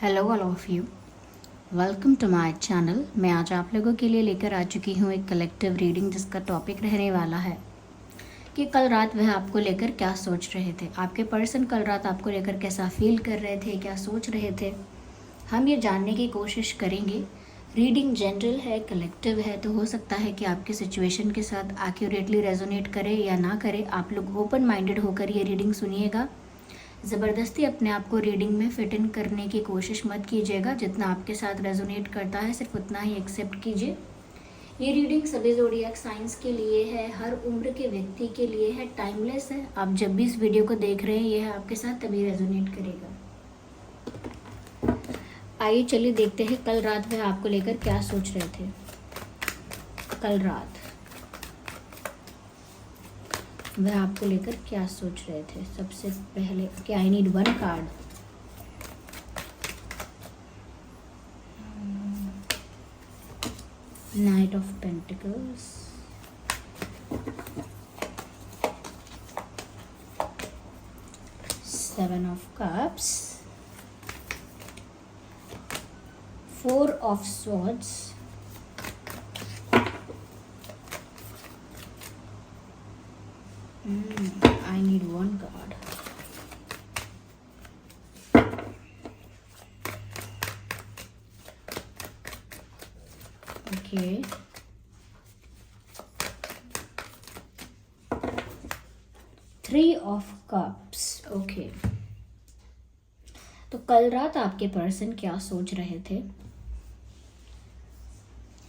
Hello all of you, welcome to my channel. मैं आज आप लोगों के लिए लेकर आ चुकी हूँ एक कलेक्टिव रीडिंग जिसका टॉपिक रहने वाला है कि कल रात वह आपको लेकर क्या सोच रहे थे। आपके पर्सन कल रात आपको लेकर कैसा फील कर रहे थे, क्या सोच रहे थे, हम ये जानने की कोशिश करेंगे। रीडिंग जनरल है, कलेक्टिव है, तो हो सकता है कि आपके सिचुएशन के साथ एक्यूरेटली रेजोनेट करे या ना करे। आप लोग ओपन माइंडेड होकर ये रीडिंग सुनिएगा। ज़बरदस्ती अपने आप को रीडिंग में फिट इन करने की कोशिश मत कीजिएगा। जितना आपके साथ रेजोनेट करता है सिर्फ उतना ही एक्सेप्ट कीजिए। ये रीडिंग सभी ज़ोडिएक साइंस के लिए है, हर उम्र के व्यक्ति के लिए है, टाइमलेस है। आप जब भी इस वीडियो को देख रहे हैं यह आपके साथ तभी रेजोनेट करेगा। आइए चलिए देखते हैं कल रात वह आपको लेकर क्या सोच रहे थे। कल रात वह आपको लेकर क्या सोच रहे थे। सबसे पहले क्या I need one card. Night of pentacles, seven of cups, four of swords, I need one card. Okay. Three of Cups. Okay. तो कल रात आपके पर्सन क्या सोच रहे थे।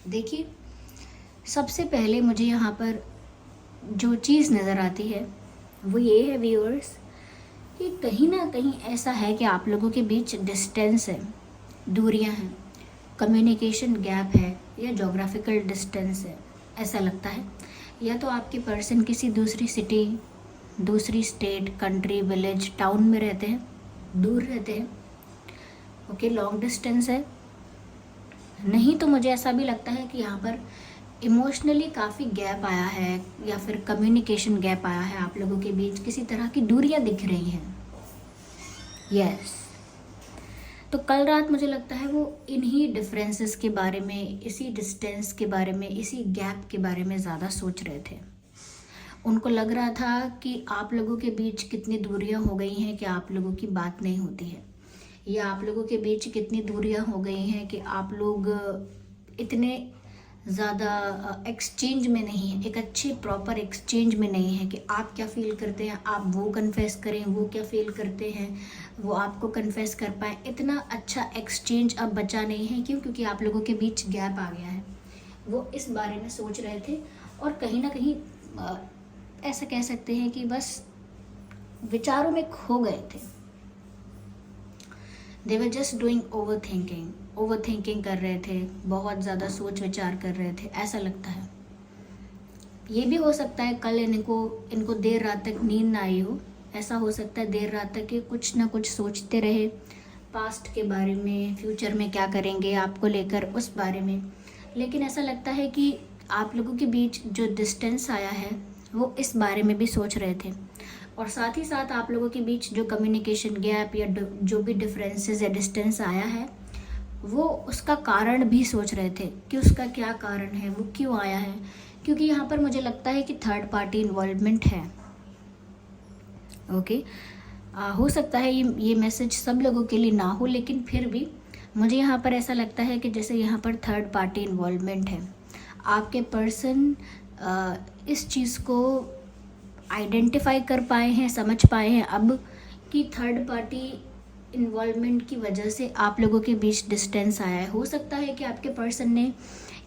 देखिए, सबसे पहले मुझे यहाँ पर जो चीज़ नज़र आती है वो ये है व्यूअर्स कि कहीं ना कहीं ऐसा है कि आप लोगों के बीच डिस्टेंस है, दूरियां हैं, कम्युनिकेशन गैप है या जोग्राफिकल डिस्टेंस है। ऐसा लगता है या तो आपके पर्सन किसी दूसरी सिटी, दूसरी स्टेट, कंट्री, विलेज, टाउन में रहते हैं, दूर रहते हैं। ओके, लॉन्ग डिस्टेंस है। नहीं तो मुझे ऐसा भी लगता है कि यहाँ पर इमोशनली काफ़ी गैप आया है या फिर कम्युनिकेशन गैप आया है। आप लोगों के बीच किसी तरह की दूरियां दिख रही हैं। यस, तो कल रात मुझे लगता है वो इन्हीं डिफरेंसेस के बारे में, इसी डिस्टेंस के बारे में, इसी गैप के बारे में ज़्यादा सोच रहे थे। उनको लग रहा था कि आप लोगों के बीच कितनी दूरियां हो गई हैं कि आप लोगों की बात नहीं होती है, या आप लोगों के बीच कितनी दूरियां हो गई हैं कि आप लोग इतने ज़्यादा एक्सचेंज में नहीं है, एक अच्छे प्रॉपर एक्सचेंज में नहीं है कि आप क्या फील करते हैं आप वो कन्फेस करें, वो क्या फील करते हैं वो आपको कन्फेस कर पाए। इतना अच्छा एक्सचेंज अब बचा नहीं है। क्यों? क्योंकि आप लोगों के बीच गैप आ गया है। वो इस बारे में सोच रहे थे और कहीं ना कहीं ऐसा कह सकते हैं कि बस विचारों में खो गए थे। They were just doing overthinking कर रहे थे, बहुत ज़्यादा सोच विचार कर रहे थे, ऐसा लगता है। ये भी हो सकता है कल इनको देर रात तक नींद ना आई हो। ऐसा हो सकता है देर रात तक ये कुछ ना कुछ सोचते रहे, पास्ट के बारे में, फ्यूचर में क्या करेंगे आपको लेकर, उस बारे में। लेकिन ऐसा लगता है कि आप लोगों के बीच जो डिस्टेंस आया है वो इस बारे में भी सोच रहे थे। और साथ ही साथ आप लोगों के बीच जो कम्युनिकेशन गैप या जो भी डिफरेंसेस या डिस्टेंस आया है वो उसका कारण भी सोच रहे थे कि उसका क्या कारण है, वो क्यों आया है। क्योंकि यहाँ पर मुझे लगता है कि थर्ड पार्टी इन्वॉल्वमेंट है। ओके, हो सकता है ये मैसेज सब लोगों के लिए ना हो, लेकिन फिर भी मुझे यहाँ पर ऐसा लगता है कि जैसे यहाँ पर थर्ड पार्टी इन्वॉल्वमेंट है। आपके पर्सन इस चीज़ को आइडेंटिफाई कर पाए हैं, समझ पाए हैं अब कि थर्ड पार्टी इन्वॉल्वमेंट की वजह से आप लोगों के बीच डिस्टेंस आया है। हो सकता है कि आपके पर्सन ने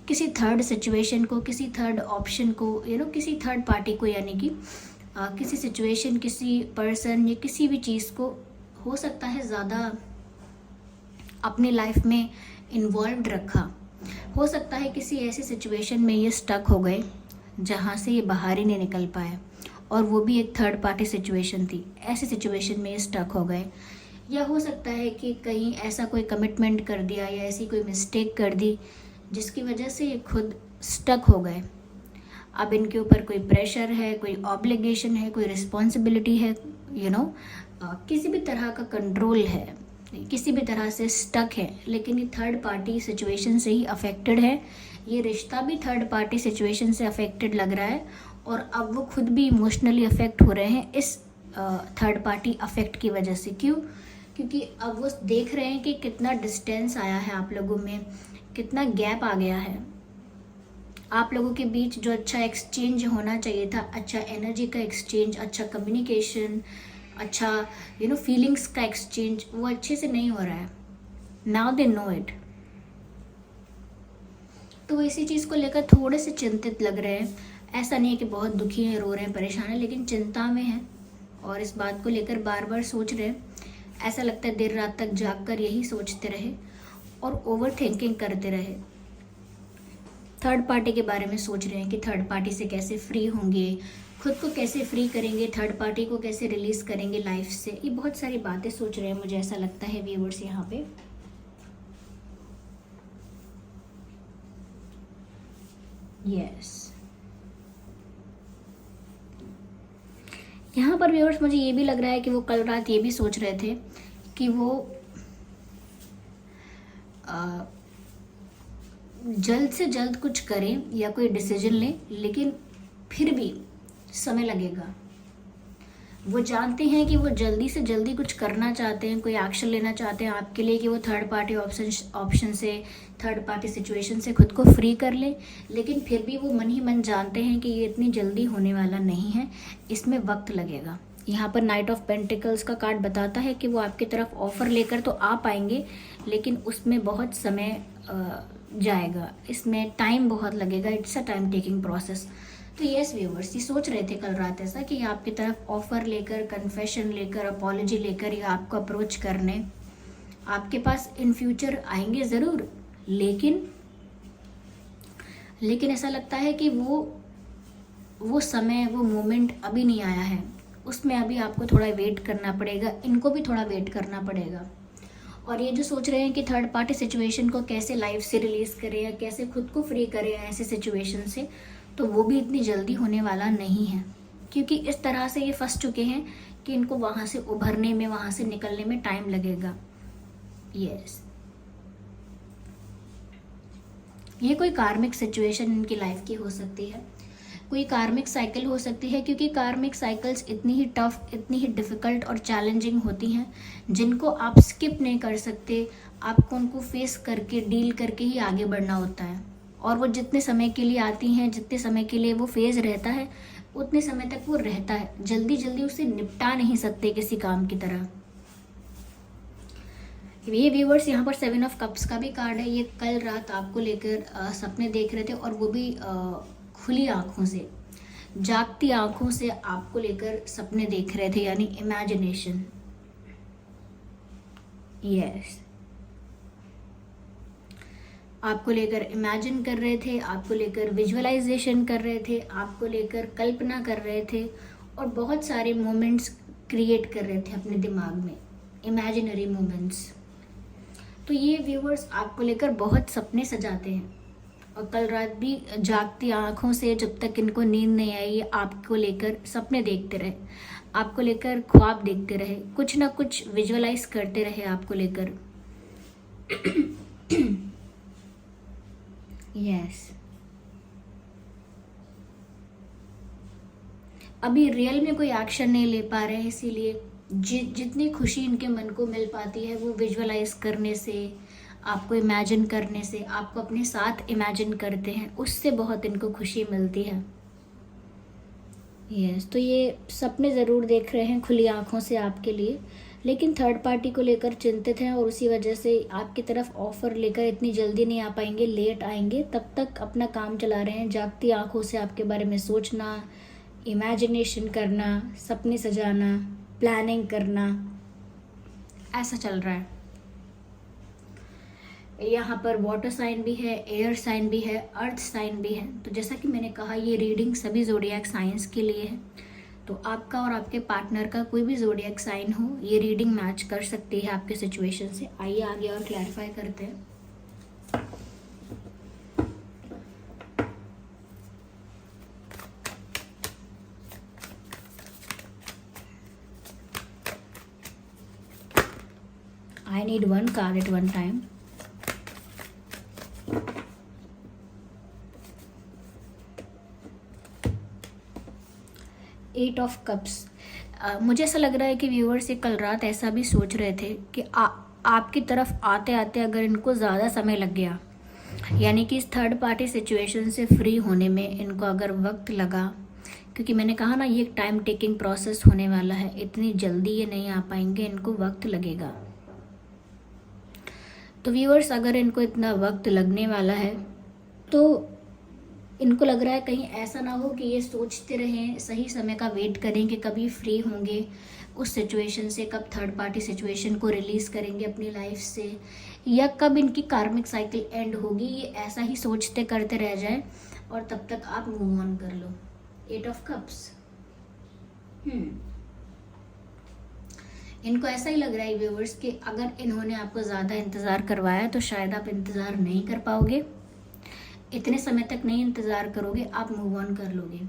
किसी थर्ड सिचुएशन को, किसी थर्ड ऑप्शन को, किसी थर्ड पार्टी को, यानी कि किसी सिचुएशन, किसी पर्सन या किसी भी चीज़ को हो सकता है ज़्यादा अपनी लाइफ में इन्वॉल्व्ड रखा। हो सकता है किसी ऐसी सिचुएशन में ये स्टक हो गए जहाँ से ये बाहर ही नहीं निकल पाए, और वो भी एक थर्ड पार्टी सिचुएशन थी। ऐसी सिचुएशन में ये स्टक हो गए। या हो सकता है कि कहीं ऐसा कोई कमिटमेंट कर दिया या ऐसी कोई मिस्टेक कर दी जिसकी वजह से ये खुद स्टक हो गए। अब इनके ऊपर कोई प्रेशर है, कोई ऑब्लिगेशन है, कोई रिस्पॉन्सिबिलिटी है, किसी भी तरह का कंट्रोल है, नहीं, किसी भी तरह से स्टक है, लेकिन ये थर्ड पार्टी सिचुएशन से ही अफेक्टेड है। ये रिश्ता भी थर्ड पार्टी सिचुएशन से अफेक्टेड लग रहा है, और अब वो खुद भी इमोशनली अफेक्ट हो रहे हैं इस थर्ड पार्टी अफेक्ट की वजह से। क्यों? क्योंकि अब वो देख रहे हैं कि कितना डिस्टेंस आया है आप लोगों में, कितना गैप आ गया है। आप लोगों के बीच जो अच्छा एक्सचेंज होना चाहिए था, अच्छा एनर्जी का एक्सचेंज, अच्छा कम्युनिकेशन, अच्छा फीलिंग्स का एक्सचेंज, वो अच्छे से नहीं हो रहा है। Now they know it. तो वो इसी चीज़ को लेकर थोड़े से चिंतित लग रहे हैं। ऐसा नहीं है कि बहुत दुखी हैं, रो रहे हैं, परेशान हैं, लेकिन चिंता में हैं और इस बात को लेकर बार बार सोच रहे हैं। ऐसा लगता है देर रात तक जाग कर यही सोचते रहे और ओवर थिंकिंग करते रहे। थर्ड पार्टी के बारे में सोच रहे हैं कि थर्ड पार्टी से कैसे फ्री होंगे, खुद को कैसे फ्री करेंगे, थर्ड पार्टी को कैसे रिलीज करेंगे लाइफ से। ये बहुत सारी बातें सोच रहे हैं, मुझे ऐसा लगता है व्यूअर्स। यहाँ पे यस, यहाँ पर व्यूअर्स मुझे ये भी लग रहा है कि वो कल रात ये भी सोच रहे थे कि वो जल्द से जल्द कुछ करें या कोई डिसीजन लें, लेकिन फिर भी समय लगेगा। वो जानते हैं कि वो जल्दी से जल्दी कुछ करना चाहते हैं, कोई एक्शन लेना चाहते हैं आपके लिए कि वो थर्ड पार्टी ऑप्शन से, थर्ड पार्टी सिचुएशन से खुद को फ्री कर ले, लेकिन फिर भी वो मन ही मन जानते हैं कि ये इतनी जल्दी होने वाला नहीं है, इसमें वक्त लगेगा। यहाँ पर नाइट ऑफ पेंटिकल्स का कार्ड बताता है कि वो आपकी तरफ ऑफर लेकर तो आ पाएंगे, लेकिन उसमें बहुत समय जाएगा, इसमें टाइम बहुत लगेगा। It's a time taking process. तो यस व्यूअर्स, ये सोच रहे थे कल रात ऐसा कि आपकी तरफ ऑफर लेकर, कन्फेशन लेकर, अपॉलॉजी लेकर या आपको अप्रोच करने आपके पास इन फ्यूचर आएंगे ज़रूर, लेकिन ऐसा लगता है कि वो समय, वो मोमेंट अभी नहीं आया है। उसमें अभी आपको थोड़ा वेट करना पड़ेगा, इनको भी थोड़ा वेट करना पड़ेगा। और ये जो सोच रहे हैं कि थर्ड पार्टी सिचुएशन को कैसे लाइफ से रिलीज़ करें या कैसे खुद को फ्री करें ऐसे सिचुएशन से, तो वो भी इतनी जल्दी होने वाला नहीं है, क्योंकि इस तरह से ये फंस चुके हैं कि इनको वहाँ से उभरने में, वहाँ से निकलने में टाइम लगेगा। यस, ये कोई कार्मिक सिचुएशन इनकी लाइफ की हो सकती है, कोई कार्मिक साइकिल हो सकती है, क्योंकि कार्मिक साइकिल्स इतनी ही टफ, इतनी ही डिफ़िकल्ट और चैलेंजिंग होती हैं जिनको आप स्किप नहीं कर सकते। आपको उनको फेस करके, डील करके ही आगे बढ़ना होता है। और वो जितने समय के लिए आती हैं, जितने समय के लिए वो फेज़ रहता है, उतने समय तक वो रहता है। जल्दी जल्दी उसे निपटा नहीं सकते किसी काम की तरह। ये व्यूवर्स, यहाँ पर 7 ऑफ कप्स का भी कार्ड है। ये कल रात आपको लेकर सपने देख रहे थे, और वो भी खुली आंखों से, जागती आंखों से आपको लेकर सपने देख रहे थे, यानी इमेजिनेशन। यस, आपको लेकर इमेजिन कर रहे थे, आपको लेकर विजुअलाइजेशन कर रहे थे, आपको लेकर कल्पना कर रहे थे, और बहुत सारे मोमेंट्स क्रिएट कर रहे थे अपने दिमाग में, इमेजिनरी मोमेंट्स। तो ये व्यूवर्स आपको लेकर बहुत सपने सजाते हैं, और कल रात भी जागती आंखों से, जब तक इनको नींद नहीं आई, आपको लेकर सपने देखते रहे, आपको लेकर ख्वाब देखते रहे, कुछ ना कुछ विजुअलाइज करते रहे आपको लेकर। यस, अभी रियल में कोई एक्शन नहीं ले पा रहे हैं, इसीलिए जितनी खुशी इनके मन को मिल पाती है वो विजुअलाइज करने से, आपको इमेजिन करने से, आपको अपने साथ इमेजिन करते हैं, उससे बहुत इनको खुशी मिलती है। यस, तो ये सपने ज़रूर देख रहे हैं खुली आंखों से आपके लिए, लेकिन थर्ड पार्टी को लेकर चिंतित हैं, और उसी वजह से आपकी तरफ ऑफ़र लेकर इतनी जल्दी नहीं आ पाएंगे, लेट आएंगे। तब तक अपना काम चला रहे हैं, जागती आंखों से आपके बारे में सोचना, इमेजिनेशन करना, सपने सजाना, प्लानिंग करना, ऐसा चल रहा है। यहाँ पर वाटर साइन भी है, एयर साइन भी है, अर्थ साइन भी है। तो जैसा कि मैंने कहा, ये रीडिंग सभी ज़ोडिएक साइंस के लिए है। तो आपका और आपके पार्टनर का कोई भी ज़ोडिएक साइन हो, ये रीडिंग मैच कर सकती है आपके सिचुएशन से। आइए आगे और क्लैरिफाई करते हैं। I need one card at one time. Eight of cups. मुझे ऐसा लग रहा है कि व्यूअर्स ये कल रात ऐसा भी सोच रहे थे कि आपकी तरफ आते आते अगर इनको ज़्यादा समय लग गया, यानी कि इस थर्ड पार्टी सिचुएशन से फ्री होने में इनको अगर वक्त लगा, क्योंकि मैंने कहा ना ये एक टाइम टेकिंग प्रोसेस होने वाला है, इतनी जल्दी ये नहीं आ पाएंगे, इनको वक्त लगेगा। तो व्यूअर्स अगर इनको इतना वक्त लगने वाला है तो इनको लग रहा है कहीं ऐसा ना हो कि ये सोचते रहें, सही समय का वेट करें कि कभी फ्री होंगे उस सिचुएशन से, कब थर्ड पार्टी सिचुएशन को रिलीज़ करेंगे अपनी लाइफ से, या कब इनकी कार्मिक साइकिल एंड होगी। ये ऐसा ही सोचते करते रह जाएं और तब तक आप मूव ऑन कर लो। Eight of cups. इनको ऐसा ही लग रहा है व्यूअर्स कि अगर इन्होंने आपको ज़्यादा इंतज़ार करवाया तो शायद आप इंतज़ार नहीं कर पाओगे, इतने समय तक नहीं इंतज़ार करोगे, आप मूव ऑन कर लोगे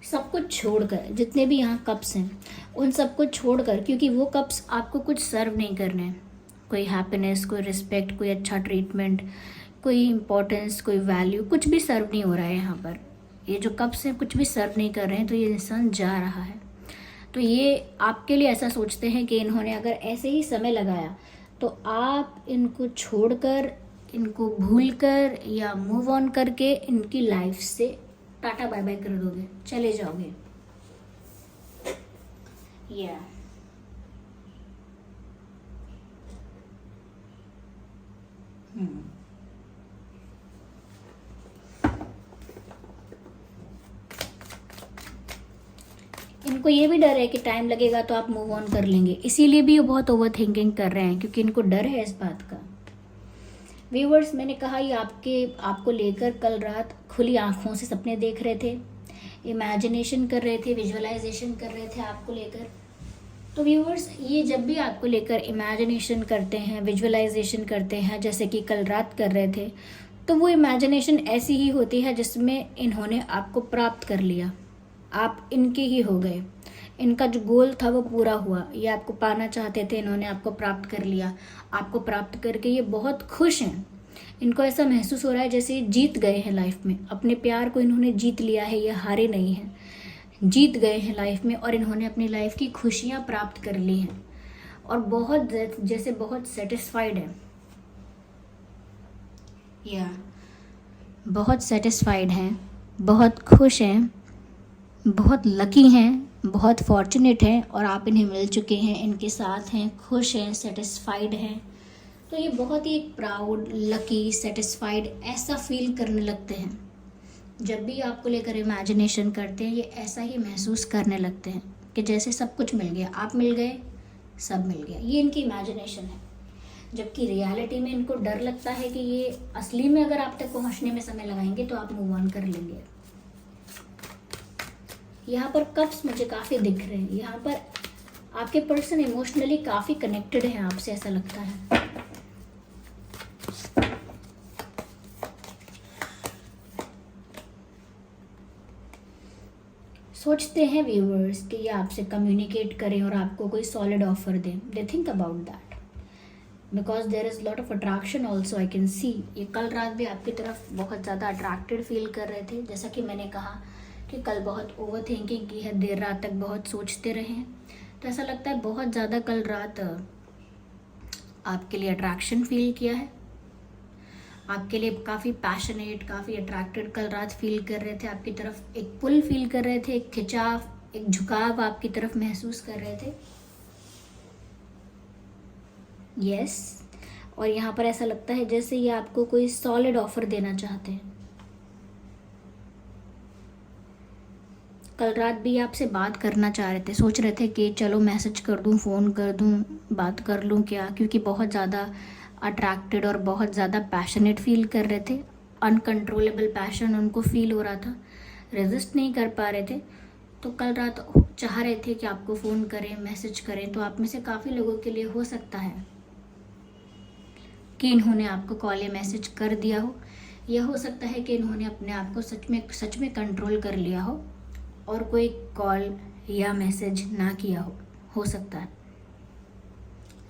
सब कुछ छोड़कर। जितने भी यहाँ कप्स हैं उन सब कुछ छोड़कर, क्योंकि वो कप्स आपको कुछ सर्व नहीं करने हैं। कोई हैप्पीनेस, कोई रिस्पेक्ट, कोई अच्छा ट्रीटमेंट, कोई इम्पोर्टेंस, कोई वैल्यू, कुछ भी सर्व नहीं हो रहा है यहाँ पर। ये जो कप्स हैं कुछ भी सर्व नहीं कर रहे हैं, तो ये इंसान जा रहा है। तो ये आपके लिए ऐसा सोचते हैं कि इन्होंने अगर ऐसे ही समय लगाया तो आप इनको छोड़कर, इनको भूलकर या मूव ऑन करके इनकी लाइफ से टाटा बाय बाय कर दोगे, चले जाओगे। या इनको ये भी डर है कि टाइम लगेगा तो आप मूव ऑन कर लेंगे, इसीलिए भी ये बहुत ओवर थिंकिंग कर रहे हैं, क्योंकि इनको डर है इस बात का। व्यूवर्स मैंने कहा ये आपको लेकर कल रात खुली आंखों से सपने देख रहे थे, इमेजिनेशन कर रहे थे, विजुअलाइजेशन कर रहे थे आपको लेकर। तो व्यूवर्स ये जब भी आपको लेकर इमेजिनेशन करते हैं, विजुअलाइजेशन करते हैं, जैसे कि कल रात कर रहे थे, तो वो इमेजिनेशन ऐसी ही होती है जिसमें इन्होंने आपको प्राप्त कर लिया, आप इनके ही हो गए, इनका जो गोल था वो पूरा हुआ। ये आपको पाना चाहते थे, इन्होंने आपको प्राप्त कर लिया। आपको प्राप्त करके ये बहुत खुश हैं, इनको ऐसा महसूस हो रहा है जैसे ये जीत गए हैं लाइफ में, अपने प्यार को इन्होंने जीत लिया है, ये हारे नहीं हैं, जीत गए हैं लाइफ में और इन्होंने अपनी लाइफ की खुशियाँ प्राप्त कर ली हैं और बहुत जैसे बहुत सेटिस्फाइड है, या बहुत सेटिस्फाइड हैं, बहुत खुश हैं, बहुत लकी हैं, बहुत फॉर्चुनेट हैं और आप इन्हें मिल चुके हैं, इनके साथ हैं, खुश हैं, सेटिस्फाइड हैं। तो ये बहुत ही एक प्राउड, लकी, सेटिस्फाइड ऐसा फील करने लगते हैं। जब भी आपको लेकर इमेजिनेशन करते हैं ये ऐसा ही महसूस करने लगते हैं कि जैसे सब कुछ मिल गया, आप मिल गए, सब मिल गया। ये इनकी इमेजिनेशन है, जबकि रियलिटी में इनको डर लगता है कि ये असली में अगर आप तक पहुंचने में समय लगाएंगे तो आप मूव ऑन कर लेंगे। यहाँ पर कप्स मुझे काफ़ी दिख रहे हैं, यहाँ पर आपके पर्सन इमोशनली काफ़ी कनेक्टेड है आपसे, ऐसा लगता है। सोचते हैं व्यूअर्स कि ये आपसे कम्युनिकेट करें और आपको कोई सॉलिड ऑफर दें। They think about that because there is lot of attraction also, I can see. ये कल रात भी आपकी तरफ बहुत ज़्यादा अट्रैक्टेड फील कर रहे थे, जैसा कि मैंने कहा कि कल बहुत ओवर थिंकिंग की है, देर रात तक बहुत सोचते रहे हैं, तो ऐसा लगता है बहुत ज़्यादा कल रात आपके लिए अट्रैक्शन फील किया है, आपके लिए काफ़ी पैशनेट, काफ़ी अट्रैक्टेड कल रात फील कर रहे थे, आपकी तरफ एक पुल फील कर रहे थे, एक खिंचाव, एक झुकाव आपकी तरफ महसूस कर रहे थे। यस और यहाँ पर ऐसा लगता है जैसे ये आपको कोई सॉलिड ऑफर देना चाहते हैं। कल रात भी आपसे बात करना चाह रहे थे, सोच रहे थे कि चलो मैसेज कर दूं, फ़ोन कर दूं, बात कर लूं क्या, क्योंकि बहुत ज़्यादा अट्रैक्टेड और बहुत ज़्यादा पैशनेट फील कर रहे थे, अनकंट्रोलेबल पैशन उनको फील हो रहा था, रेजिस्ट नहीं कर पा रहे थे। तो कल रात चाह रहे थे कि आपको फ़ोन करें, मैसेज करें। तो आप में से काफ़ी लोगों के लिए हो सकता है कि इन्होंने आपको कॉल या मैसेज कर दिया हो, यह हो सकता है कि इन्होंने अपने आप को सच में कंट्रोल कर लिया हो और कोई कॉल या मैसेज ना किया हो सकता है।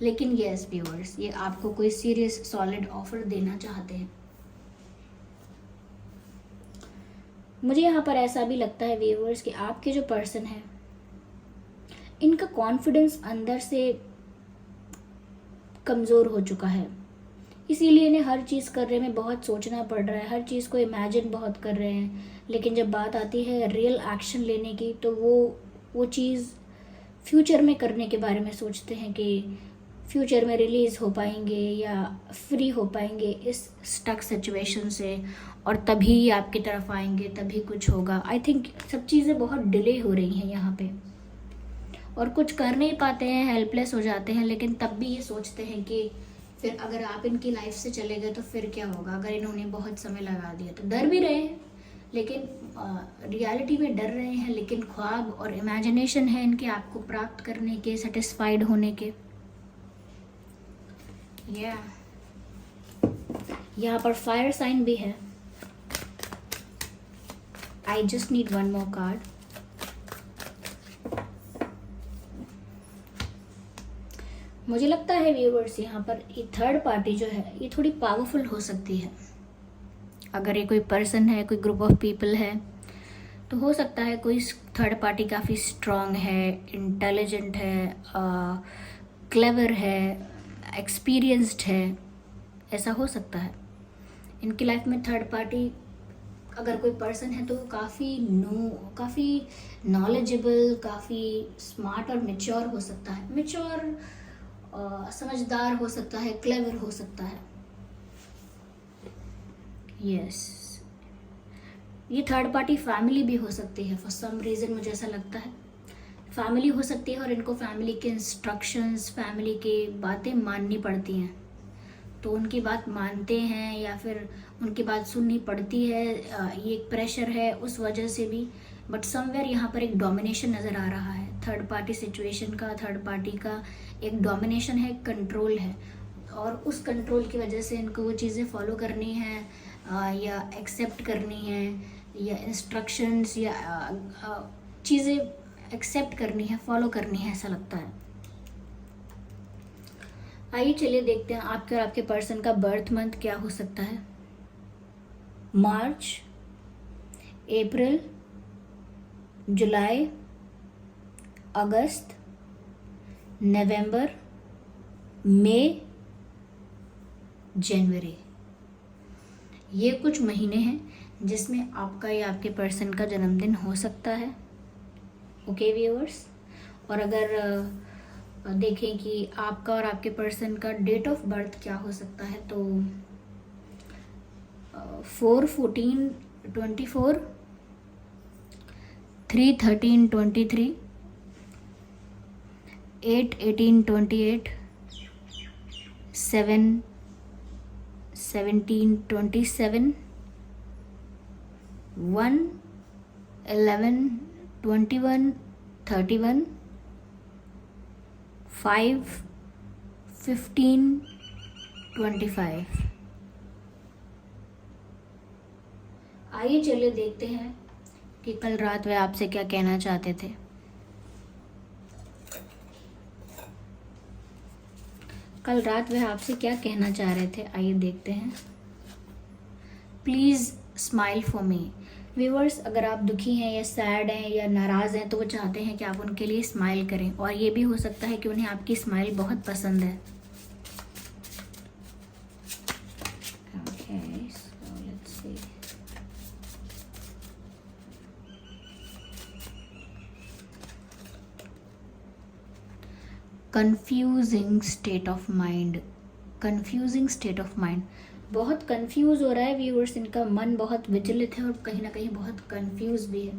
लेकिन यस व्यूअर्स, ये आपको कोई सीरियस सॉलिड ऑफर देना चाहते हैं। मुझे यहाँ पर ऐसा भी लगता है व्यूअर्स कि आपके जो पर्सन है, इनका कॉन्फिडेंस अंदर से कमज़ोर हो चुका है, इसीलिए इन्हें हर चीज़ करने में बहुत सोचना पड़ रहा है, हर चीज़ को इमेजिन बहुत कर रहे हैं। लेकिन जब बात आती है रियल एक्शन लेने की, तो वो चीज़ फ्यूचर में करने के बारे में सोचते हैं कि फ्यूचर में रिलीज़ हो पाएंगे या फ्री हो पाएंगे इस स्टक सिचुएशन से, और तभी आपकी तरफ आएंगे, तभी कुछ होगा। आई थिंक सब चीज़ें बहुत डिले हो रही हैं यहाँ पे, और कुछ कर नहीं पाते हैं, हेल्पलेस हो जाते हैं। लेकिन तब भी ये सोचते हैं कि फिर अगर आप इनकी लाइफ से चले गए तो फिर क्या होगा, अगर इन्होंने बहुत समय लगा दिया तो। डर भी रहे हैं, लेकिन रियलिटी में डर रहे हैं, लेकिन ख्वाब और इमेजिनेशन है इनके आपको प्राप्त करने के, सेटिस्फाइड होने के। यहाँ पर फायर साइन भी है। I just need one more card. मुझे लगता है व्यूवर्स, यहाँ पर ये थर्ड पार्टी जो है ये थोड़ी पावरफुल हो सकती है। अगर ये कोई पर्सन है, कोई ग्रुप ऑफ पीपल है, तो हो सकता है कोई थर्ड पार्टी काफ़ी स्ट्रांग है, इंटेलिजेंट है, क्लेवर है, एक्सपीरियंस्ड है, ऐसा हो सकता है। इनकी लाइफ में थर्ड पार्टी अगर कोई पर्सन है तो काफ़ी नॉलेजेबल, काफ़ी स्मार्ट और मेच्योर हो सकता है। मेच्योर, समझदार हो सकता है, क्लेवर हो सकता है। यस, ये थर्ड पार्टी फैमिली भी हो सकती है। फॉर सम रीज़न मुझे ऐसा लगता है फैमिली हो सकती है, और इनको फैमिली के इंस्ट्रक्शंस, फैमिली की बातें माननी पड़ती हैं, तो उनकी बात मानते हैं या फिर उनकी बात सुननी पड़ती है। ये एक प्रेशर है उस वजह से भी। बट समवेयर यहाँ पर एक डोमिनेशन नज़र आ रहा है थर्ड पार्टी सिचुएशन का। थर्ड पार्टी का एक डोमिनेशन है, कंट्रोल है, और उस कंट्रोल की वजह से इनको वो चीज़ें फॉलो करनी है या एक्सेप्ट करनी है, या इंस्ट्रक्शंस या चीज़ें एक्सेप्ट करनी है, फॉलो करनी है, ऐसा लगता है। आइए चलिए देखते हैं आपके और आपके पर्सन का बर्थ मंथ क्या हो सकता है। मार्च, अप्रैल, जुलाई, अगस्त, नवंबर, मई, जनवरी। ये कुछ महीने हैं जिसमें आपका या आपके पर्सन का जन्मदिन हो सकता है। ओके व्यूअर्स, और अगर देखें कि आपका और आपके पर्सन का डेट ऑफ बर्थ क्या हो सकता है, तो 4/14/24, 3/13/23, 8/18/28, 7/17/27, 1/11/21/31, 5/15/25। आइए चलिए देखते हैं कि कल रात वे आपसे क्या कहना चाहते थे। कल रात वे आपसे क्या कहना चाह रहे थे, आइए देखते हैं। Please smile for me. Viewers, अगर आप दुखी हैं या सैड हैं या नाराज़ हैं, तो वो चाहते हैं कि आप उनके लिए स्माइल करें, और ये भी हो सकता है कि उन्हें आपकी स्माइल बहुत पसंद है। Okay, so let's see. Confusing state of mind. Confusing state of mind, बहुत कंफ्यूज हो रहा है व्यूअर्स। इनका मन बहुत विचलित है और कहीं ना कहीं बहुत कंफ्यूज भी है।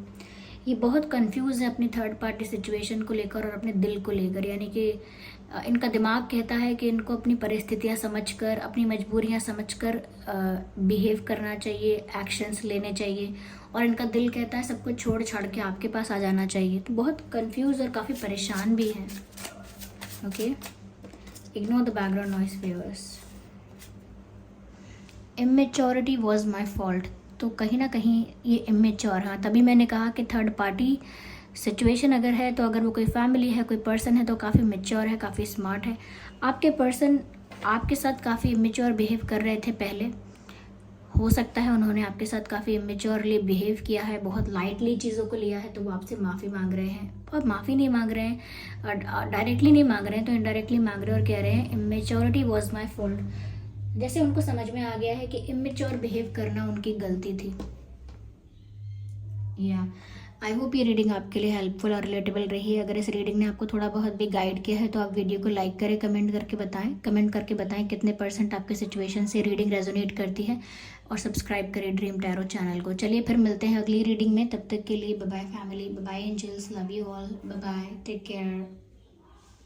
ये बहुत कंफ्यूज है अपनी थर्ड पार्टी सिचुएशन को लेकर और अपने दिल को लेकर। यानी कि इनका दिमाग कहता है कि इनको अपनी परिस्थितियां समझकर, अपनी मजबूरियां समझकर बिहेव करना चाहिए, एक्शंस लेने चाहिए, और इनका दिल कहता है सब कुछ छोड़ छाड़ के आपके पास आ जाना चाहिए। तो बहुत कंफ्यूज और काफ़ी परेशान भी हैं। Okay, ignore the background noise viewers. Immaturity was my fault, तो कहीं ना कहीं ये इमेच्योर, हाँ तभी मैंने कहा कि थर्ड पार्टी सिचुएशन अगर है तो अगर वो कोई फैमिली है, कोई पर्सन है तो काफ़ी मैच्योर है, काफ़ी स्मार्ट है। आपके पर्सन आपके साथ काफ़ी इमेच्योर बिहेव कर रहे थे पहले, हो सकता है उन्होंने आपके साथ काफ़ी इमेच्योरली बिहेव किया है, बहुत लाइटली चीज़ों को लिया है, तो वो आपसे माफ़ी मांग रहे हैं। और माफ़ी नहीं मांग रहे हैं, डायरेक्टली नहीं मांग रहे हैं तो इनडायरेक्टली मांग रहे हैं और कह रहे हैं इमेच्योरिटी वॉज माई फॉल्ट। जैसे उनको समझ में आ गया है कि इमेच्योर बिहेव करना उनकी गलती थी। या आई होप ये रीडिंग आपके लिए हेल्पफुल और रिलेटेबल रही है। अगर इस रीडिंग ने आपको थोड़ा बहुत भी गाइड किया है तो आप वीडियो को लाइक करें, कमेंट करके बताएं कितने % आपके सिचुएशन से रीडिंग रेजोनेट करती है, और सब्सक्राइब करें ड्रीम टैरो चैनल को। चलिए फिर मिलते हैं अगली रीडिंग में, तब तक के लिए bye bye family, bye bye angels, love you all, bye bye, take care.